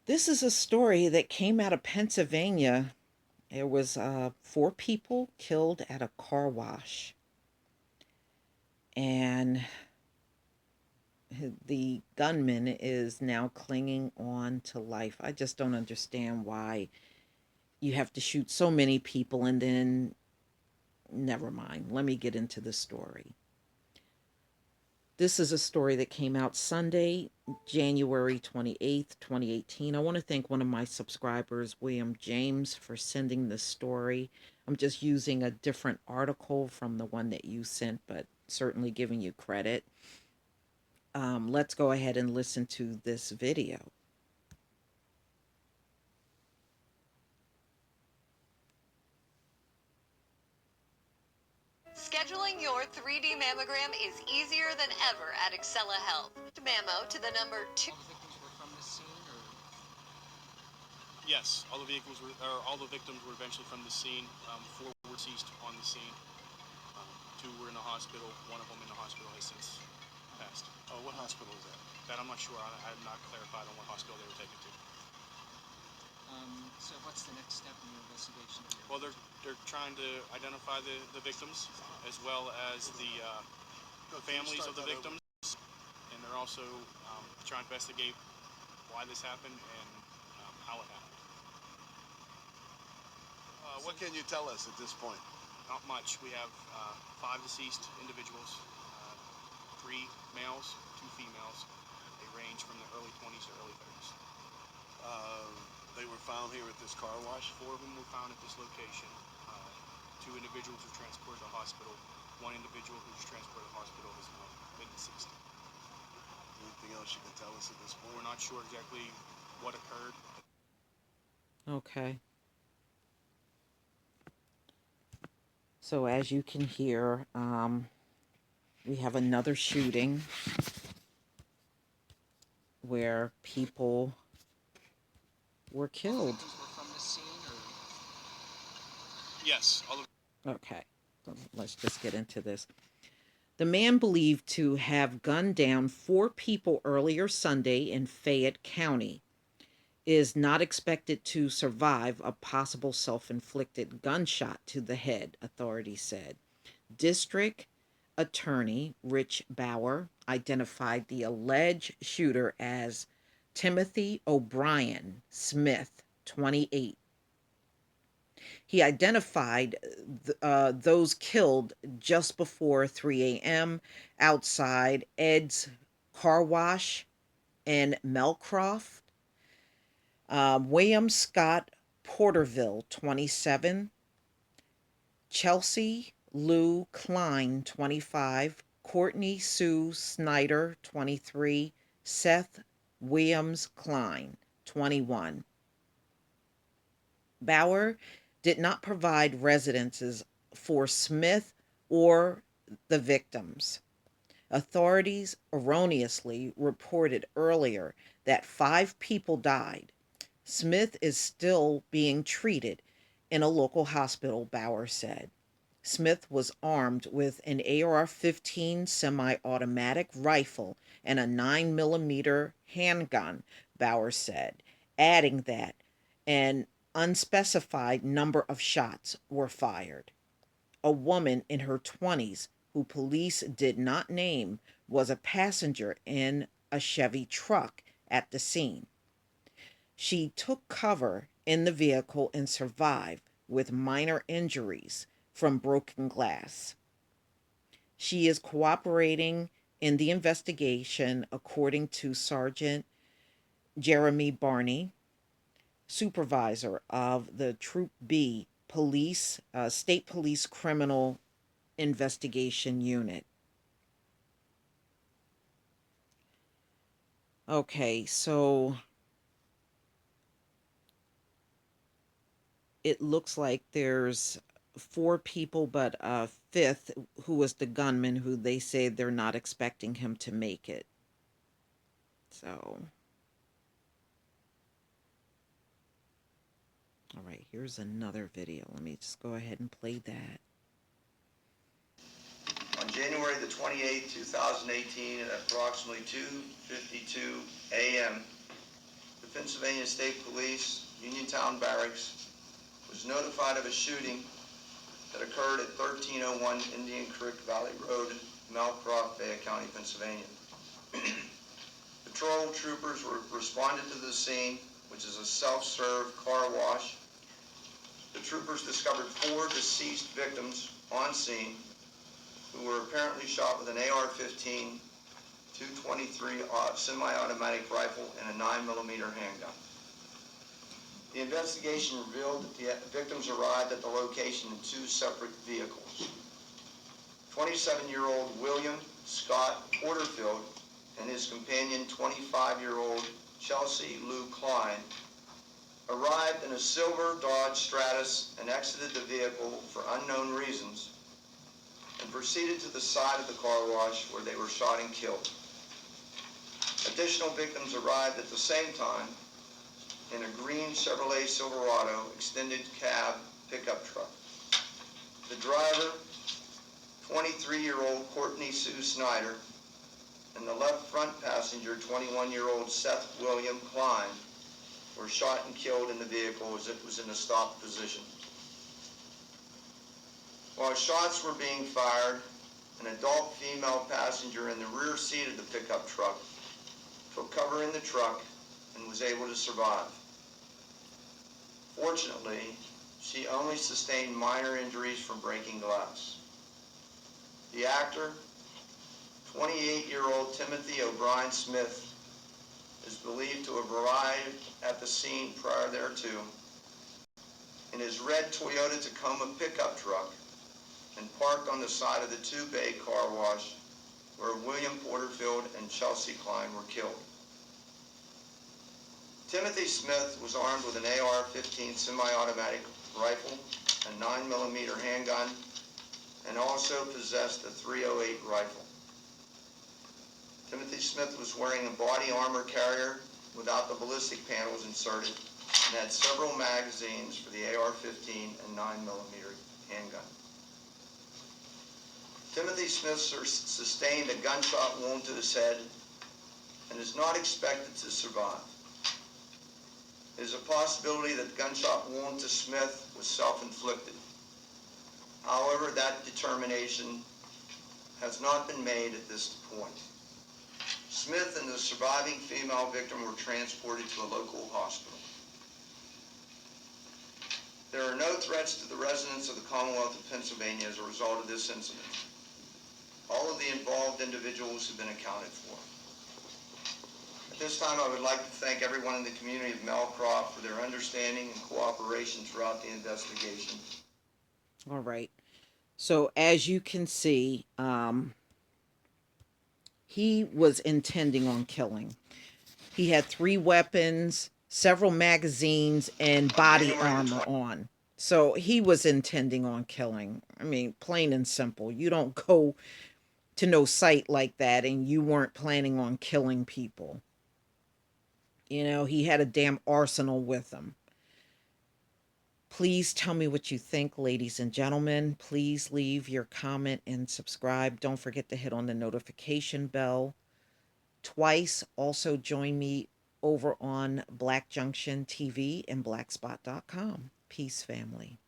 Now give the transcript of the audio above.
This is a story that came out of Pennsylvania. There was 4 people killed at a car wash, and the gunman is now clinging on to life. I just don't understand why you have to shoot so many people and then never mind. Let me get into the story. This is a story that came out Sunday, January 28th, 2018. I want to thank one of my subscribers, William James, for sending this story. I'm just using a different article from the one that you sent, but certainly giving you credit. Let's go ahead and listen to this video. Scheduling your 3D mammogram is easier than ever at Excella Health. Mammo to the number 2. All the victims were from this scene, or? Yes, all the victims were eventually from the scene. 4 were deceased on the scene. 2 were in the hospital. One of them in the hospital has since passed. Oh, what hospital is that? That I'm not sure. I have not clarified on what hospital they were taken to. So what's the next step in your investigation here? Well, they're trying to identify the victims as well as the families of the victims, and they're also trying to investigate why this happened and how it happened. What can you tell us at this point? Not much. We have 5 deceased individuals, 3 males, 2 females. They range from the early 20s to early 30s. They were found here at this car wash. 4 of them were found at this location. 2 individuals were transported to the hospital. 1 individual who was transported to the hospital has now been deceased. Anything else you can tell us at this point? We're not sure exactly what occurred. Okay. So as you can hear, we have another shooting where people were killed. Victims were from this scene, or? Yes, all of. Okay, so let's just get into this. The man believed to have gunned down 4 people earlier Sunday in Fayette County is not expected to survive a possible self-inflicted gunshot to the head, authorities said. District Attorney Rich Bauer identified the alleged shooter as Timothy O'Brien Smith, 28. He identified those killed just before 3 a.m. outside Ed's Car Wash in Melcroft. William Scott Porterville, 27. Chelsea Lou Klein, 25. Courtney Sue Snyder, 23. Seth Williams Klein, 21. Bauer did not provide residences for Smith or the victims. Authorities erroneously reported earlier that 5 people died. Smith is still being treated in a local hospital, Bauer said. Smith was armed with an AR-15 semi-automatic rifle and a 9mm handgun, Bauer said, adding that an unspecified number of shots were fired. A woman in her 20s, who police did not name, was a passenger in a Chevy truck at the scene. She took cover in the vehicle and survived with minor injuries from broken glass. She is cooperating in the investigation, according to Sergeant Jeremy Barney, supervisor of the Troop B Police, State Police Criminal Investigation Unit. Okay, so it looks like there's 4 people, but a 5th, who was the gunman, who they say they're not expecting him to make it. So, all right, here's another video. Let me just go ahead and play that. On January the 28th, 2018, at approximately 2:52 a.m., the Pennsylvania State Police, Uniontown Barracks, was notified of a shooting that occurred at 1301 Indian Creek Valley Road, Malcroft, Fayette County, Pennsylvania. Patrol troopers responded to the scene, which is a self-serve car wash. The troopers discovered 4 deceased victims on scene who were apparently shot with an AR-15, 223 semi-automatic rifle, and a 9mm handgun. The investigation revealed that the victims arrived at the location in 2 separate vehicles. 27-year-old William Scott Porterfield and his companion, 25-year-old Chelsea Lou Klein, arrived in a silver Dodge Stratus and exited the vehicle for unknown reasons and proceeded to the side of the car wash where they were shot and killed. Additional victims arrived at the same time in a green Chevrolet Silverado extended cab pickup truck. The driver, 23-year-old Courtney Sue Snyder, and the left front passenger, 21-year-old Seth William Klein, were shot and killed in the vehicle as it was in a stopped position. While shots were being fired, an adult female passenger in the rear seat of the pickup truck took cover in the truck and was able to survive. Fortunately, she only sustained minor injuries from breaking glass. The actor, 28-year-old Timothy O'Brien Smith, is believed to have arrived at the scene prior thereto in his red Toyota Tacoma pickup truck and parked on the side of the 2-bay car wash where William Porterfield and Chelsea Klein were killed. Timothy Smith was armed with an AR-15 semi-automatic rifle, a 9mm handgun, and also possessed a .308 rifle. Timothy Smith was wearing a body armor carrier without the ballistic panels inserted and had several magazines for the AR-15 and 9mm handgun. Timothy Smith sustained a gunshot wound to his head and is not expected to survive. It is a possibility that the gunshot wound to Smith was self-inflicted. However, that determination has not been made at this point. Smith and the surviving female victim were transported to a local hospital. There are no threats to the residents of the Commonwealth of Pennsylvania as a result of this incident. All of the involved individuals have been accounted for. At this time, I would like to thank everyone in the community of Malcroft for their understanding and cooperation throughout the investigation. All right. So as you can see, he was intending on killing. He had 3 weapons, several magazines, and body armor on. So he was intending on killing. I mean, plain and simple. You don't go to no site like that and you weren't planning on killing people. You know, he had a damn arsenal with him. Please tell me what you think, ladies and gentlemen. Please leave your comment and subscribe. Don't forget to hit on the notification bell. Twice. Also join me over on Black Junction TV and blackspot.com. Peace, family.